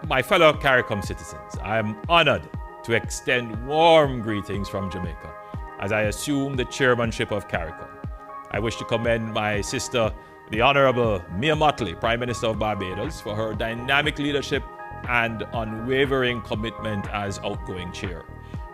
My fellow CARICOM citizens, I am honored to extend warm greetings from Jamaica as I assume the chairmanship of CARICOM. I wish to commend my sister, the Honorable Mia Mottley, Prime Minister of Barbados, for her dynamic leadership and unwavering commitment as outgoing chair.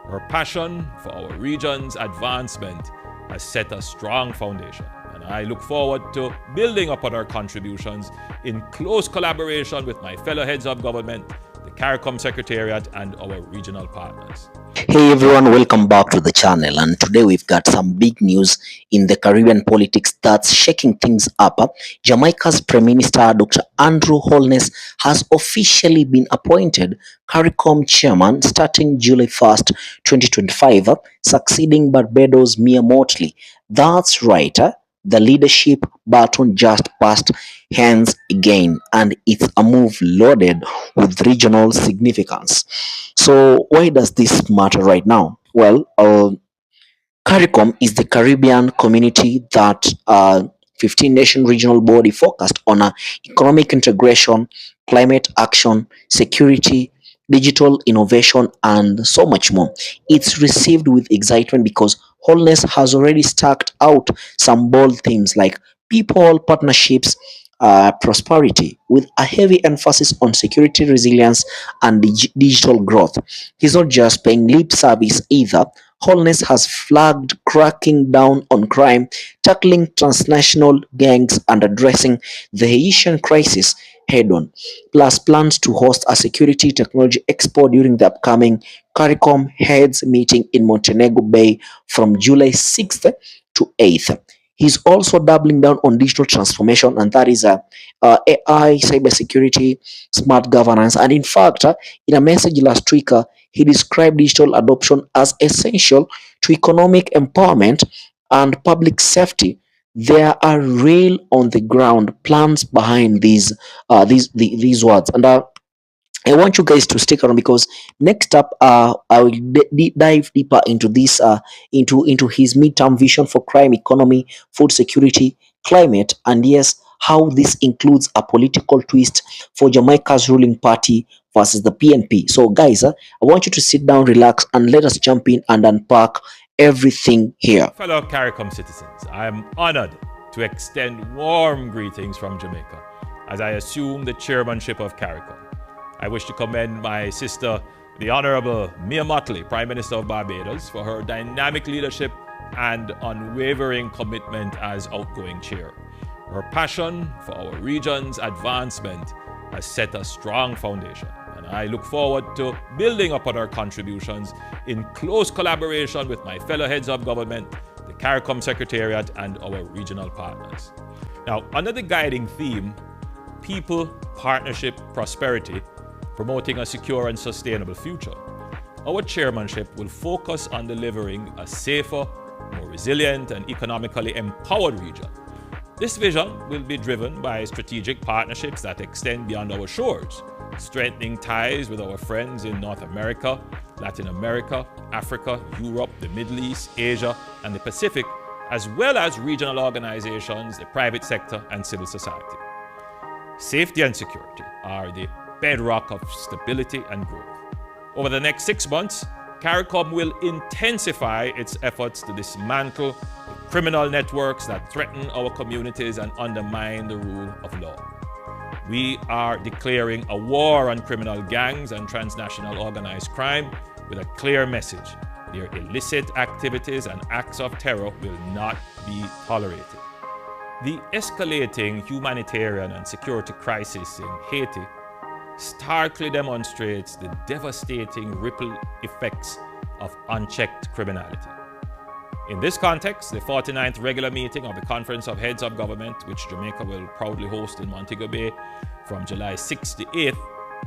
Her passion for our region's advancement has set a strong foundation, and I look forward to building upon our contributions in close collaboration with my fellow heads of government, the CARICOM Secretariat, and our regional partners. Hey everyone, welcome back to the channel, and today we've got some big news in the Caribbean politics that's shaking things up. Jamaica's Prime Minister Dr. Andrew Holness has officially been appointed CARICOM Chairman starting July 1st, 2025, succeeding Barbados' Mia Mottley. That's right, the leadership baton just passed hands again, and it's a move loaded with regional significance. So why does this matter right now? Well, CARICOM is the Caribbean community that 15-nation regional body focused on economic integration, climate action, security, digital innovation, and so much more. It's received with excitement because Holness has already stacked out some bold themes like people, partnerships, prosperity, with a heavy emphasis on security, resilience, and digital growth. He's not just paying lip service either. Holness has flagged cracking down on crime, tackling transnational gangs, and addressing the Haitian crisis head-on, plus plans to host a security technology expo during the upcoming CARICOM Heads Meeting in Montego Bay from July 6th to 8th. He's also doubling down on digital transformation, and that is AI, cybersecurity, smart governance. And in fact, in a message last week, he described digital adoption as essential to economic empowerment and public safety. There are real on the ground plans behind these words, and I want you guys to stick around because next up, I will dive deeper into this, into his midterm vision for crime, economy, food security, climate, and yes, how this includes a political twist for Jamaica's ruling party versus the PNP. So, guys, I want you to sit down, relax, and let us jump in and unpack everything here. Fellow CARICOM citizens, I am honored to extend warm greetings from Jamaica as I assume the chairmanship of CARICOM. I wish to commend my sister, the Honorable Mia Mottley, Prime Minister of Barbados, for her dynamic leadership and unwavering commitment as outgoing chair. Her passion for our region's advancement has set a strong foundation, and I look forward to building upon our contributions in close collaboration with my fellow heads of government, the CARICOM Secretariat, and our regional partners. Now, under the guiding theme, people, partnership, prosperity, promoting a secure and sustainable future, our chairmanship will focus on delivering a safer, more resilient, and economically empowered region. This vision will be driven by strategic partnerships that extend beyond our shores, strengthening ties with our friends in North America, Latin America, Africa, Europe, the Middle East, Asia, and the Pacific, as well as regional organizations, the private sector, and civil society. Safety and security are the bedrock of stability and growth. Over the next 6 months, CARICOM will intensify its efforts to dismantle criminal networks that threaten our communities and undermine the rule of law. We are declaring a war on criminal gangs and transnational organized crime with a clear message. Their illicit activities and acts of terror will not be tolerated. The escalating humanitarian and security crisis in Haiti starkly demonstrates the devastating ripple effects of unchecked criminality. In this context, the 49th regular meeting of the Conference of Heads of Government, which Jamaica will proudly host in Montego Bay from July 6th to 8th,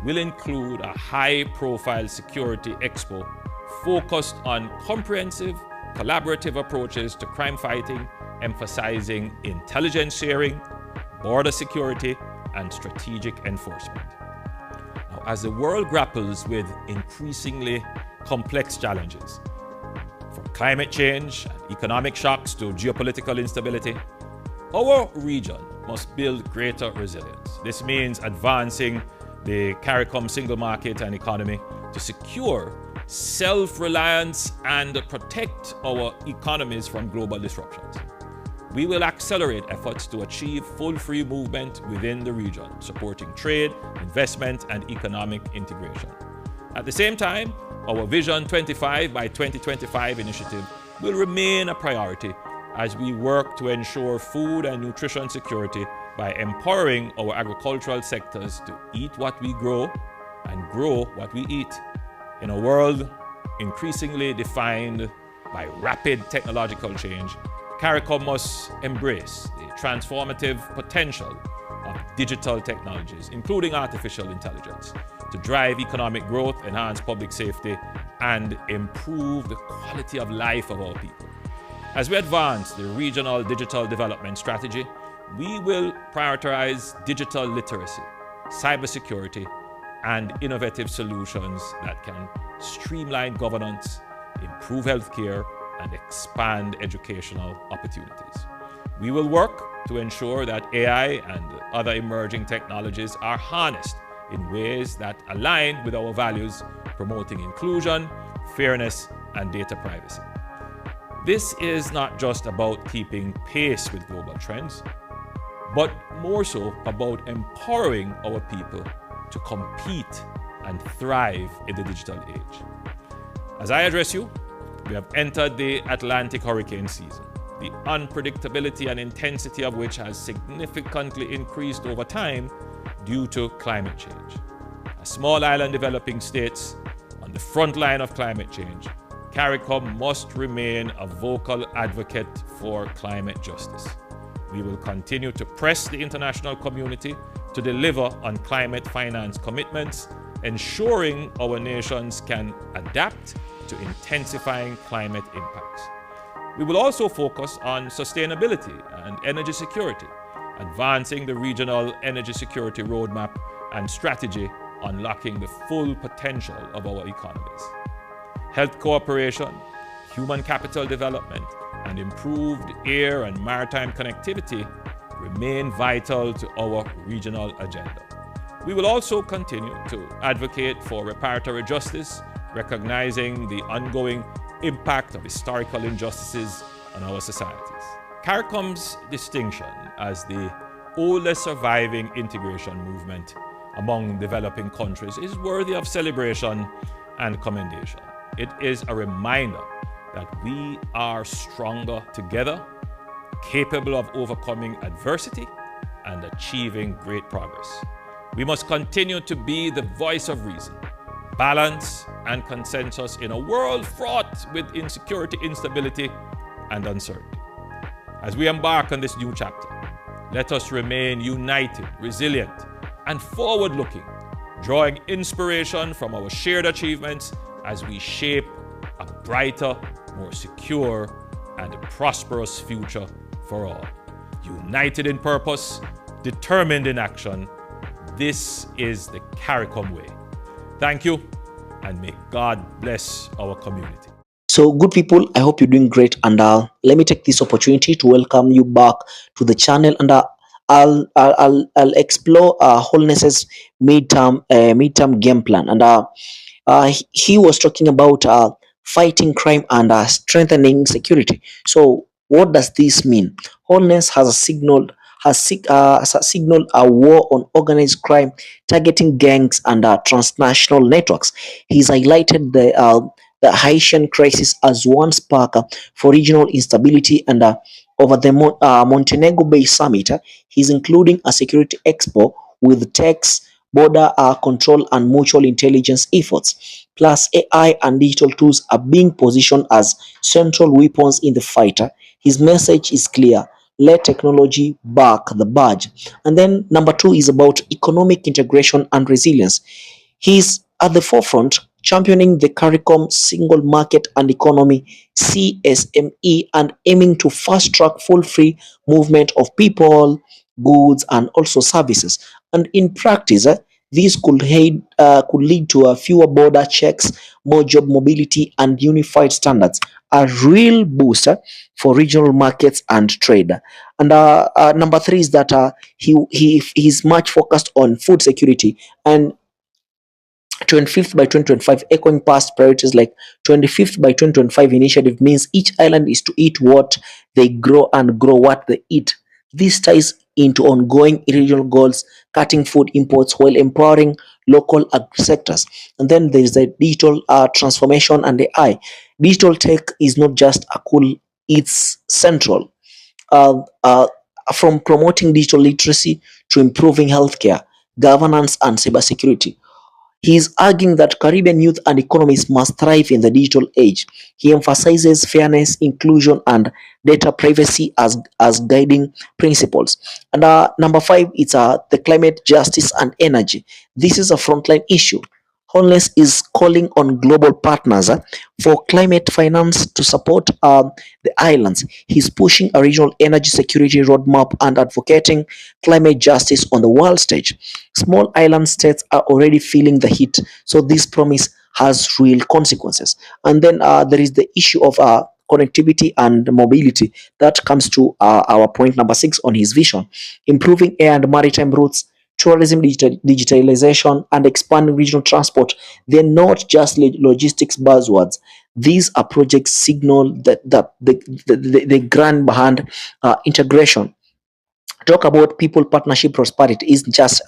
will include a high-profile security expo focused on comprehensive, collaborative approaches to crime fighting, emphasizing intelligence sharing, border security, and strategic enforcement. Now, as the world grapples with increasingly complex challenges, from climate change and economic shocks to geopolitical instability, our region must build greater resilience. This means advancing the CARICOM single market and economy to secure self-reliance and protect our economies from global disruptions. We will accelerate efforts to achieve full free movement within the region, supporting trade, investment, and economic integration. At the same time, our Vision 25 by 2025 initiative will remain a priority as we work to ensure food and nutrition security by empowering our agricultural sectors to eat what we grow and grow what we eat. In a world increasingly defined by rapid technological change, CARICOM must embrace the transformative potential of digital technologies, including artificial intelligence, to drive economic growth, enhance public safety, and improve the quality of life of our people. As we advance the regional digital development strategy, we will prioritize digital literacy, cybersecurity, and innovative solutions that can streamline governance, improve healthcare, and expand educational opportunities. We will work to ensure that AI and other emerging technologies are harnessed in ways that align with our values, promoting inclusion, fairness, and data privacy. This is not just about keeping pace with global trends, but more so about empowering our people to compete and thrive in the digital age. As I address you, we have entered the Atlantic hurricane season, the unpredictability and intensity of which has significantly increased over time due to climate change. As small island developing states on the front line of climate change, CARICOM must remain a vocal advocate for climate justice. We will continue to press the international community to deliver on climate finance commitments, ensuring our nations can adapt to intensifying climate impacts. We will also focus on sustainability and energy security, advancing the regional energy security roadmap and strategy, unlocking the full potential of our economies. Health cooperation, human capital development, and improved air and maritime connectivity remain vital to our regional agenda. We will also continue to advocate for reparatory justice, recognizing the ongoing impact of historical injustices on our societies. CARICOM's distinction as the oldest surviving integration movement among developing countries is worthy of celebration and commendation. It is a reminder that we are stronger together, capable of overcoming adversity and achieving great progress. We must continue to be the voice of reason, balance, and consensus in a world fraught with insecurity, instability, and uncertainty. As we embark on this new chapter, let us remain united, resilient, and forward-looking, drawing inspiration from our shared achievements as we shape a brighter, more secure, and prosperous future for all. United in purpose, determined in action, this is the CARICOM way. Thank you, and may God bless our community. So good people, I hope you're doing great, and let me take this opportunity to welcome you back to the channel, and I'll explore Holness's midterm game plan, and he was talking about fighting crime and strengthening security. So what does this mean? Holness has signaled a war on organized crime targeting gangs and transnational networks. He's highlighted the Haitian crisis as one spark for regional instability, and over the Montego Bay Summit, he's including a security expo with techs, border control, and mutual intelligence efforts. Plus, AI and digital tools are being positioned as central weapons in the fight. His message is clear: let technology back the badge. And then number 2 is about economic integration and resilience. He's at the forefront championing the CARICOM Single Market and Economy CSME and aiming to fast-track full free movement of people, goods, and also services. And in practice, this could lead to fewer border checks, more job mobility, and unified standards. a real booster for regional markets and trade. And number three is that he's much focused on food security and 25th by 2025, echoing past priorities like 25th by 2025 initiative means each island is to eat what they grow and grow what they eat. This ties into ongoing regional goals, cutting food imports while empowering local sectors. And then there is the digital transformation and AI. Digital tech is not just a cool, it's central. Uh, uh, from promoting digital literacy to improving healthcare, governance, and cybersecurity. He is arguing that Caribbean youth and economies must thrive in the digital age. He emphasizes fairness, inclusion, and data privacy as guiding principles. And number five, it's the climate justice and energy. This is a frontline issue. Holness is calling on global partners for climate finance to support the islands. He's pushing a regional energy security roadmap and advocating climate justice on the world stage. Small island states are already feeling the heat, so this promise has real consequences. And then there is the issue of connectivity and mobility that comes to our point number six on his vision: improving air and maritime routes, tourism digitalization, and expanding regional transport. They're not just logistics buzzwords. These are projects signal that the grand behind integration. Talk about people partnership prosperity isn't just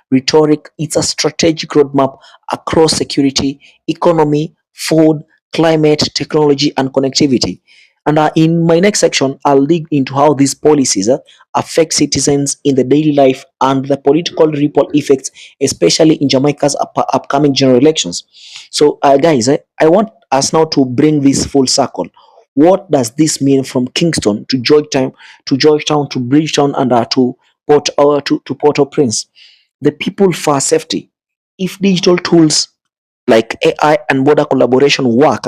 rhetoric, it's a strategic roadmap across security, economy, food, climate, technology, and connectivity. And in my next section, I'll dig into how these policies affect citizens in the daily life and the political ripple effects, especially in Jamaica's upcoming general elections. So, guys, I want us now to bring this full circle. What does this mean from Kingston to Bridgetown, and to Port-au-Prince? The people for safety. If digital tools like AI and border collaboration work,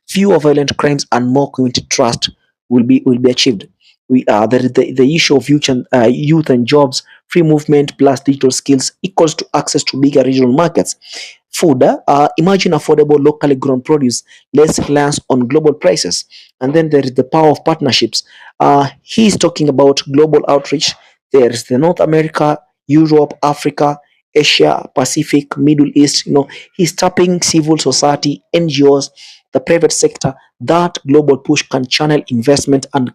fewer violent crimes and more community trust will be achieved. There is the issue of youth and jobs, free movement plus digital skills equals to access to bigger regional markets. Food, imagine affordable locally grown produce, less reliance on global prices. And then there is the power of partnerships. He's talking about global outreach. There is the North America, Europe, Africa, Asia, Pacific, Middle East. He's tapping civil society, NGOs, the private sector. That global push can channel investment and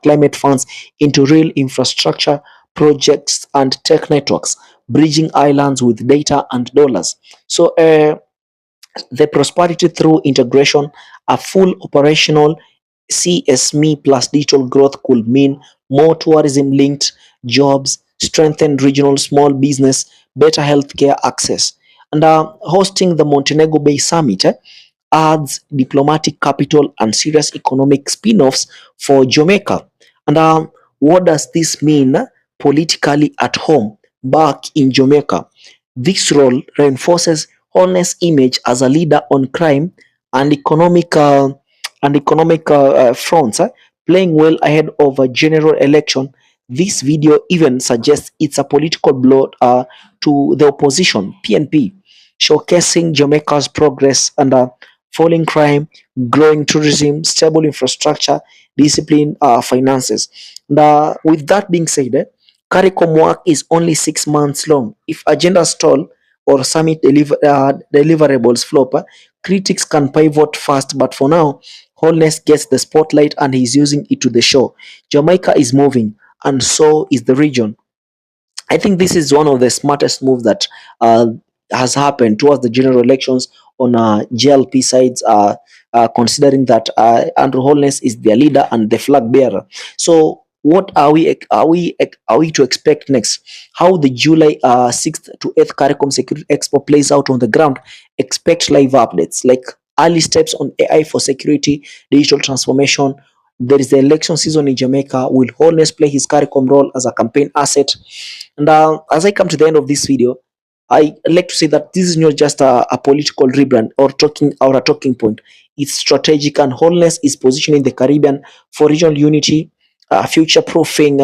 climate funds into real infrastructure projects and tech networks, bridging islands with data and dollars. So, the prosperity through integration, a full operational CSME plus digital growth could mean more tourism linked jobs, strengthened regional small business, better healthcare access. And hosting the Montego Bay Summit adds diplomatic capital and serious economic spin offs for Jamaica. And what does this mean politically at home back in Jamaica? This role reinforces Holness' image as a leader on crime and economic fronts, playing well ahead of a general election. This video even suggests it's a political blow to the opposition, PNP, showcasing Jamaica's progress and falling crime, growing tourism, stable infrastructure, disciplined finances. And, with that being said, CARICOM work is only 6 months long. If agenda stall or summit deliverables flop, critics can pivot fast. But for now, Holness gets the spotlight and he's using it to the show. Jamaica is moving, and so is the region. I think this is one of the smartest moves that uh, has happened towards the general elections on JLP sides, considering that Andrew Holness is their leader and the flag bearer. So, what are we to expect next? How the July 6th to 8th CARICOM Security Expo plays out on the ground? Expect live updates like early steps on AI for security, digital transformation. There is the election season in Jamaica. Will Holness play his CARICOM role as a campaign asset? And as I come to the end of this video, I like to say that this is not just a political rebrand or a talking point. It's strategic, and Holness is positioning the Caribbean for regional unity, future-proofing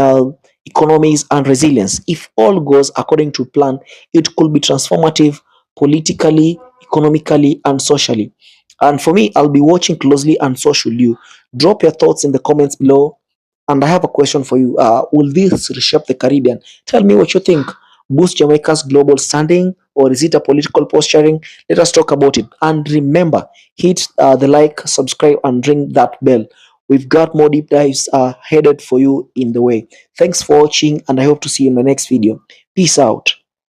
economies, and resilience. If all goes according to plan, it could be transformative politically, economically, and socially. And for me, I'll be watching closely, and so should you. Drop your thoughts in the comments below. And I have a question for you. Will this reshape the Caribbean? Tell me what you think. Boost Jamaica's global standing, or is it a political posturing? Let us talk about it. And remember, hit the like, subscribe, and ring that bell. We've got more deep dives headed for you in the way. Thanks for watching, and I hope to see you in the next video. Peace out.